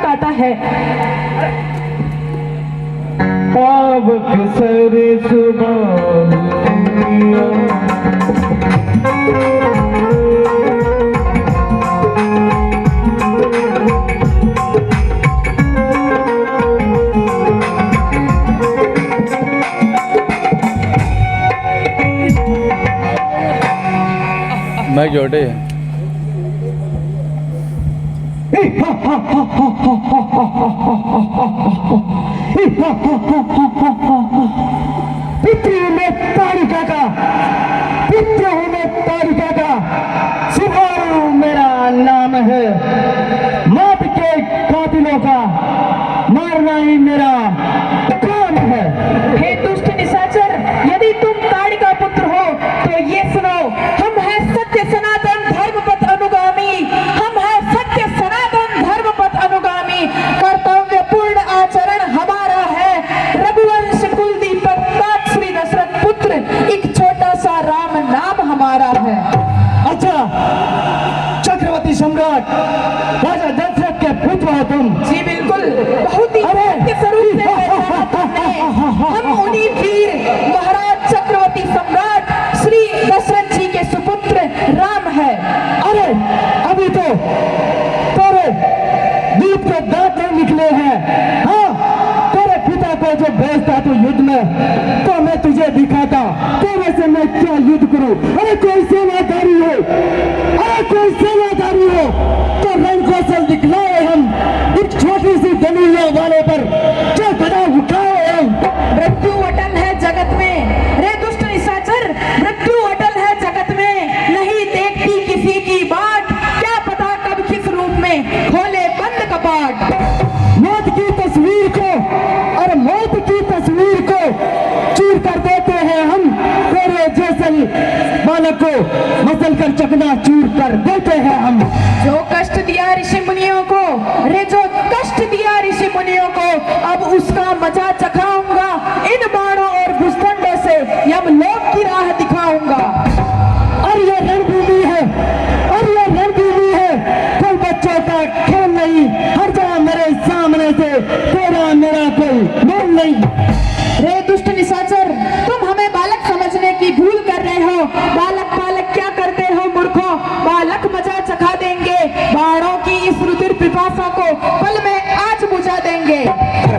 काटा है। पावक सर सुबह मैं जोड़े पितृ में तारिका का, पितृ में तारिका का सुबाहु मेरा नाम है। मौत के कातिलों का मारना ही मेरा काम है। हे दुष्ट निशाचर, यदि तुम ताड़िका पुत्र हो तो ये सुनो, हम हैं सत्य सनातन धर्मपथ अनुगामी, हम हैं सत्य सनातन धर्मपथ अनुगामी। कर्तव्य पूर्ण आचरण हमारा है। रघुवंश कुल दीपक तात श्री दशरथ पुत्र, एक छोटा सा राम नाम हमारा है। अच्छा, चक्रवर्ती सम्राट राजा दशरथ के पुत्र हो तुम? जी बिल्कुल, बहुत ही सत्य स्वरूप से पहचाना तुमने। हम उन्हीं वीर महाराज चक्रवर्ती सम्राट श्री दशरथ जी के सुपुत्र राम है। अरे अभी तो तेरे दूध के दांत नहीं निकले हैं। हाँ, तेरे पिता को जो भेजता तू युद्ध में, तो मैं तुझे दिखाता तेरे से मैं क्या युद्ध करूं। अरे कोई सेनाधारी हो, अरे कोई सेनाधारी हो तो रण कौशल दिखलाए हम। एक छोटी सी जमीनियों वाले पर क्या गदा उठाए हम। मृत्यु अटल है जगत में। रे दुष्ट निशाचर, मृत्यु अटल है जगत में, नहीं देखती किसी की बाट। क्या पता कब किस रूप में खोले बंद कपाट। मौत की तस्वीर को, और मौत की तस्वीर को चूर कर देते हैं हम। तेरे जैसे बालक को मसल कर चकना चूर कर देते हैं हम। जो कष्ट दिया ऋषि मुनियों को, रे जो कष्ट दिया ऋषि मुनियों को, अब उसका मजा चखाऊंगा। इन बाणों और भुजदंडों से यमलोक की राह दिखाऊंगा। और ये रणभूमि है, और ये रणभूमि है, कोई बच्चों का खेल नहीं। हर जा मेरे सामने से, तेरा मेरा कोई मेल नहीं। रे दुष्ट निशाचर, तुम हमें बालक समझने की भूल कर रहे हो। बालक बालक क्या करते हो मूर्खों, बालक मजा चखा देंगे। बाणों की इस रुधिर पिपासा को पल में आज बुझा देंगे।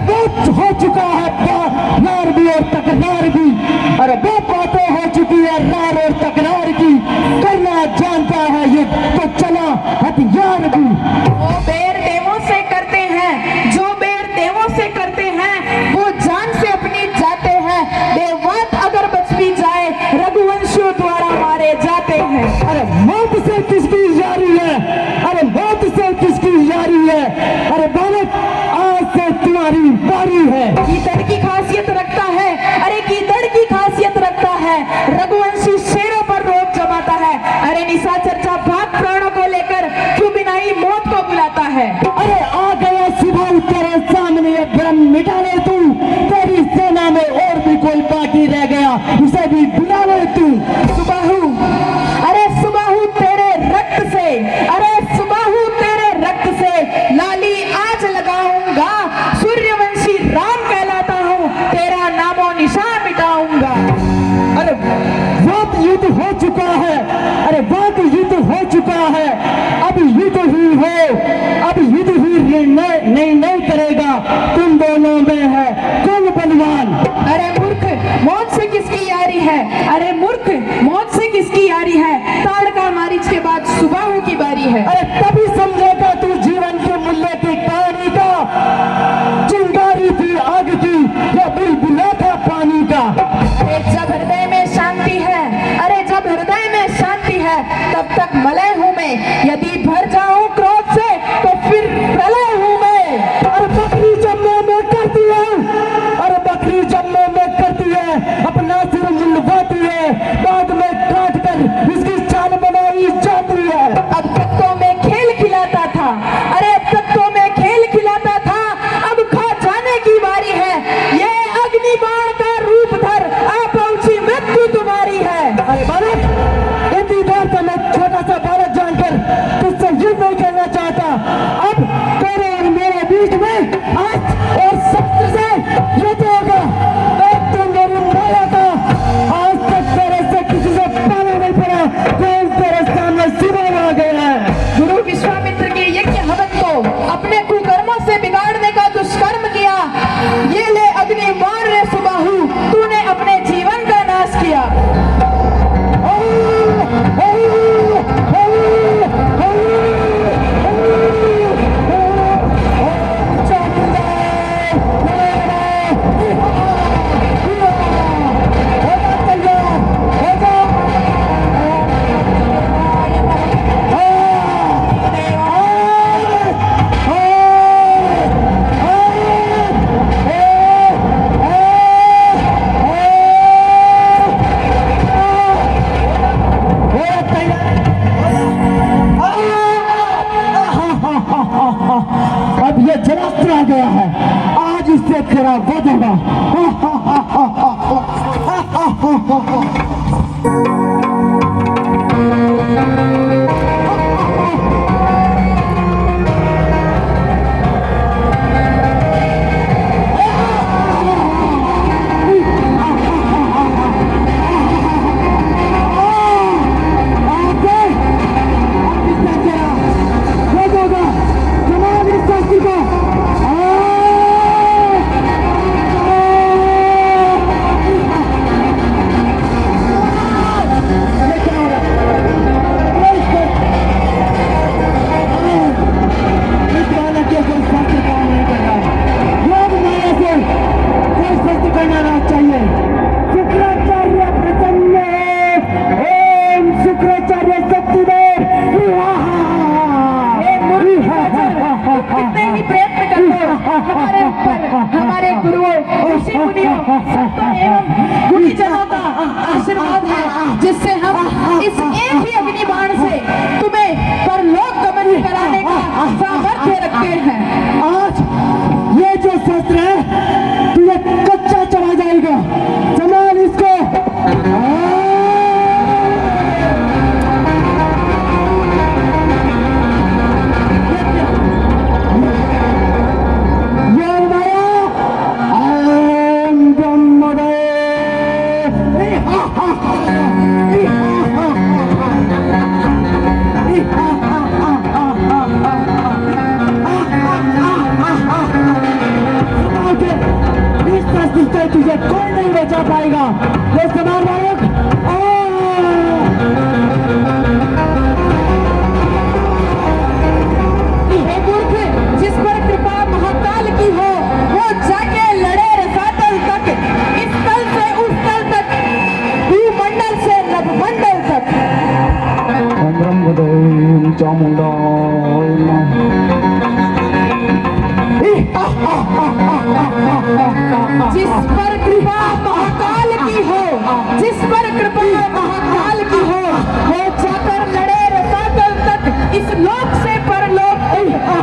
बहुत हो चुका है रार भी और तकरार भी। अरे बहुत बातें हो चुकी है रार और तकरार की। करना जानता है युद्ध तो चला हथियार भी। वो बेर देवों से करते हैं, जो बेर देवों से करते हैं, वो जान से अपनी जाते हैं। देववत अगर बच भी जाए, रघुवंशियों द्वारा मारे जाते हैं। अरे मौत से किसकी यारी है, अरे मौत से किसकी यारी है। अरे बालक आज से तुम्हारी बारी है। कीदड़ की खासियत रखता है, अरे कीदड़ की खासियत रखता है। रघुवंशी शेरों पर रोक जमाता है। अरे निशाचर जा भाग प्राणों को लेकर, क्यों बिना ही मौत को बुलाता है। अरे आ गया सुबह तेरे सामने ये भ्रम मिटा ले तू। तेरी सेना में और भी कोई बाकी रह गया, उसे भी बुला ले तू। सुबाहु, अरे सुबाहु तेरे रक्त से, अरे सुबाहु तेरे रक्त से लाली आज लगाऊंगा। सूर्यवंशी राम कहलाता हूँ, तेरा नामो निशान मिटाऊंगा। अरे बहुत युद्ध हो चुका है, अरे बहुत युद्ध हो चुका है। अब युद्ध ही हो, अब युद्ध ही निर्णय करेगा तुम दोनों में है कौन बलवान। अरे मूर्ख, मौत से किसकी यारी है। अरे मूर्ख, मौत से किसकी यारी है। ताड़का मारिच के बाद सुबाहु की बारी है। अरे तभी समझेगा तू जीवन के मूल्य की कहानी का। चिंगारी थी आग की या बुलबुला था पानी का। जब हृदय में शांति है, अरे जब हृदय में शांति है, तब तक मलय हूँ मैं। यदि भर जाऊं क्रोध से तो फिर प्रलय हूँ मैं। अरे बकरी जब में करती है, अरे बकरी जब में करती है, अपना सिर मुंडवाती है, बाद में काट कर इसकी चाल बनाई जाती है। अब तक तो मैं खेल खिलाता था, अरे अब तक तो मैं खेल खिलाता था, अब खा जाने की बारी है। ये अग्नि बाण का रूप धर, आ पहुंची मृत्यु तुम्हारी है। अरे बालक, इतनी देर से मैं छोटा सा बालक जानकर तुझसे युद्ध नहीं करना चाहता। अब तेरे और मेरे बीच इस एक ही अग्नि बाण से तुम्हें परलोक गमन कराने का सामर्थ्य रखते हैं। आज ये जो शस्त्र है तुझे कच्चा चला जाएगा। संभाल इसको। तुझे कोई नहीं बचा पाएगा। ये समान बालक जिस पर कृपा महाकाल की हो वो जाके लड़े रसातल तक, इस तल से उस तल तक, भूमंडल से नभमंडल तक। चामुंडा जिस पर कृपा महाकाल की हो, जिस पर कृपा महाकाल की हो, वो जाकर लड़े रसातल तक, इस लोक से परलोक,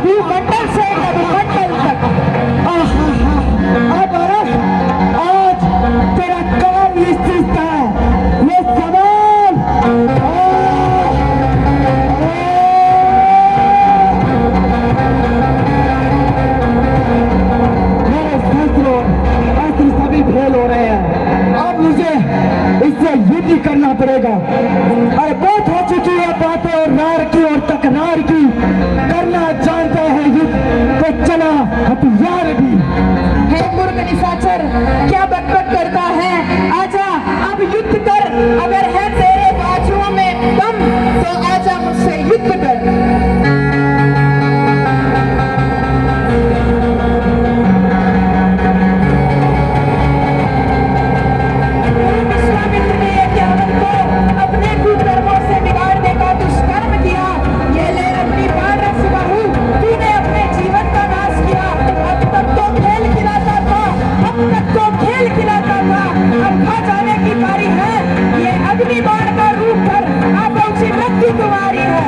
भूमंडल से नभमंडल तक। अब आज तेरा काम निश्चित है। ये सवाल अस्त्र सभी फेल हो रहे हैं। अब मुझे इससे युद्ध करना पड़ेगा। अरे बहुत हो चुकी है बातें और नार की और तकरार की। करना जानते हैं युद्ध तो चला हथियार भी। हे मूर्ख निशाचर, क्या बकबक करता है? आजा अब युद्ध कर। अगर है तेरे बाजुओं में दम तो आजा मुझसे युद्ध कर। विश्वामित्र ने यज्ञावन को अपने कुकर्मों से बिगाड़ने का दुष्कर्म किया। ये ले अपनी बाण सुबाहु, तूने अपने जीवन का नाश किया। अब तक तो खेल खिलाता था, अब तक तो खेल खिलाता था, अब खा जाने की बारी है। ये अग्नि बाण का रूप धर, अब पहुंची मृत्यु तुम्हारी है।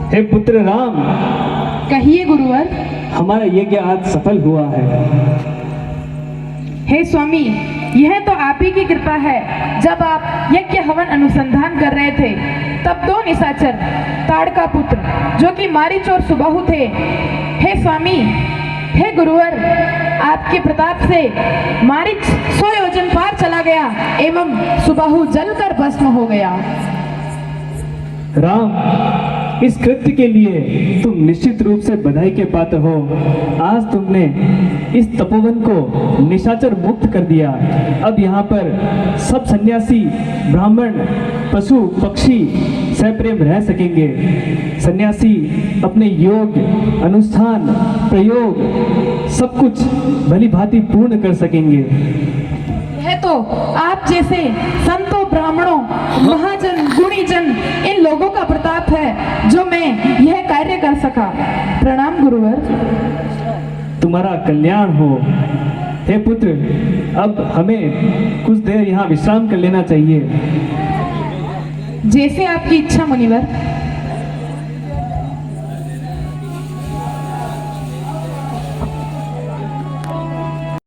हे पुत्र राम, कहिए गुरुवर। हमारा यज्ञ आज सफल हुआ है। हे स्वामी, यह तो आप ही की कृपा है। जब आप यज्ञ हवन अनुसंधान कर रहे थे तब दो निशाचर ताड़का पुत्र जो कि मारीच और सुबाहु थे। हे स्वामी, हे गुरुवर, आपके प्रताप से मारीच 100 योजन पार चला गया एवं सुबाहु जलकर भस्म हो गया। राम, इस कृत्य के लिए तुम निश्चित रूप से बधाई के पात्र हो। आज तुमने इस तपोवन को निशाचर मुक्त कर दिया। अब यहाँ पर सब सन्यासी, ब्राह्मण, पशु, पक्षी सप्रेम रह सकेंगे। सन्यासी अपने योग, अनुष्ठान, प्रयोग सब कुछ भली भांति पूर्ण कर सकेंगे। यह तो आप जैसे संतों, ब्राह्मणों, महाजन, गुणीजन इन लोगों का प्रताप है जो मैं यह कार्य कर सका। प्रणाम गुरुवर। तुम्हारा कल्याण हो। हे पुत्र, अब हमें कुछ देर यहाँ विश्राम कर लेना चाहिए। जैसे आपकी इच्छा मुनिवर।